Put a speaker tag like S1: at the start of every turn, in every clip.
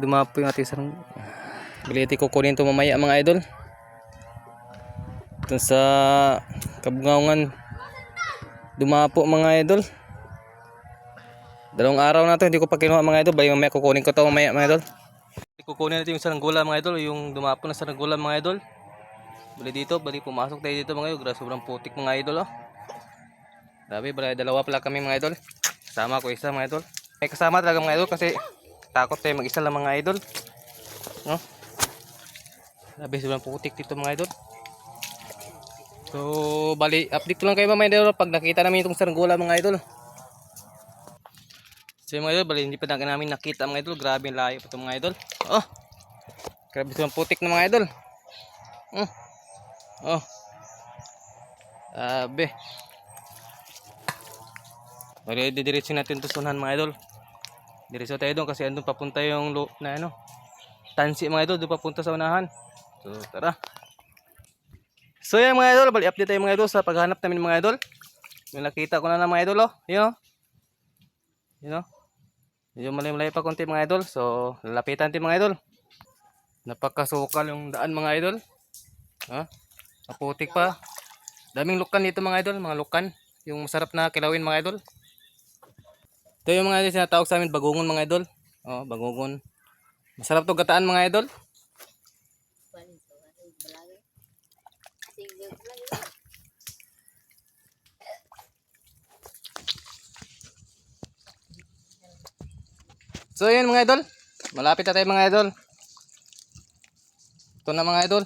S1: Dumapo yung ating sarang biliti kukunin to mamaya mga idol. Ito sa Kabungaungan dumapo mga idol. Dalawang araw na to hindi ko pa kinuha mga idol. Bali mamaya kukunin ko to mamaya mga idol. Kukunin natin yung saranggula mga idol, yung dumapo na saranggula mga idol. Bali pumasok tayo dito mga idol. Grabe sobrang putik mga idol oh. Grabe, bali dalawa pala kami mga idol. Kasama ko isa mga idol. May kasama talaga mga idol kasi takot tayo mag-isa lang mga idol. No? Grabe sobrang putik dito mga idol. So, bali update ko lang kayo mga idol pag nakita namin itong saranggula mga idol. So mga idol, bali hindi pa namin nakita mga idol. Grabe yung layo pa ito mga idol. Oh, grabe sobrang putik na mga idol. Oh, grabe. Bali didiretso natin ito sunahan mga idol. Diretso tayo doon kasi andun papunta yung na ano, tansi mga idol, doon papunta sa unahan. So tara. So yan mga idol, bali update tayo mga idol sa paghanap namin mga idol. May nakita ko na mga idol oh. Yun oh. Yun oh. Medyo malay-malay pa konti mga idol. So lalapitan natin mga idol. Napakasukal yung daan mga idol. Ha? Maputik pa. Daming lukan dito mga idol, mga lukan. Yung masarap na kilawin mga idol. Ito yung mga idol sinatawag sa amin bagungon mga idol. Oh, bagungon. Masarap to gataan mga idol. So yun mga idol. Malapit na tayo mga idol. Ito na mga idol.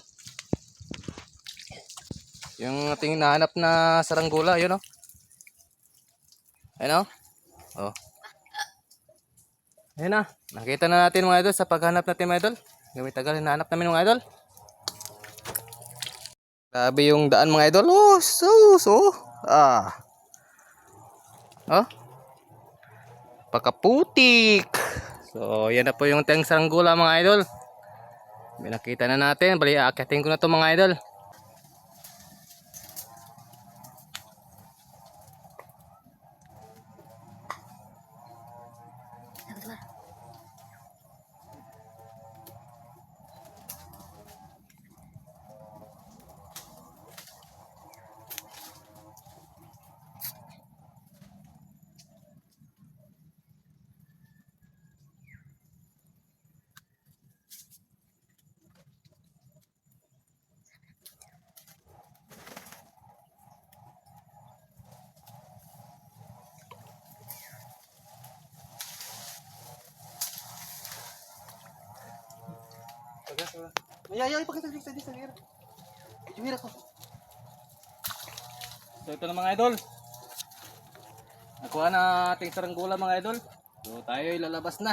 S1: Yung ating nahanap na saranggula, yun oh. Ayun oh. Oh. Ayun na. Nakita na natin mga idol sa paghanap natin mga idol. Gamit tagal hinahanap namin mga idol. Grabe yung daan mga idol. Oh, so. Ah. Oh. Pakaputik. So, yan na po yung teng saranggula mga idol. May nakita na natin. Bali, akitin ko na to mga idol. Ay, pakita dito sa hira. Yung hira ko. So ito na mga idol. Nakuha na ating saranggula mga idol. So tayo ilalabas na.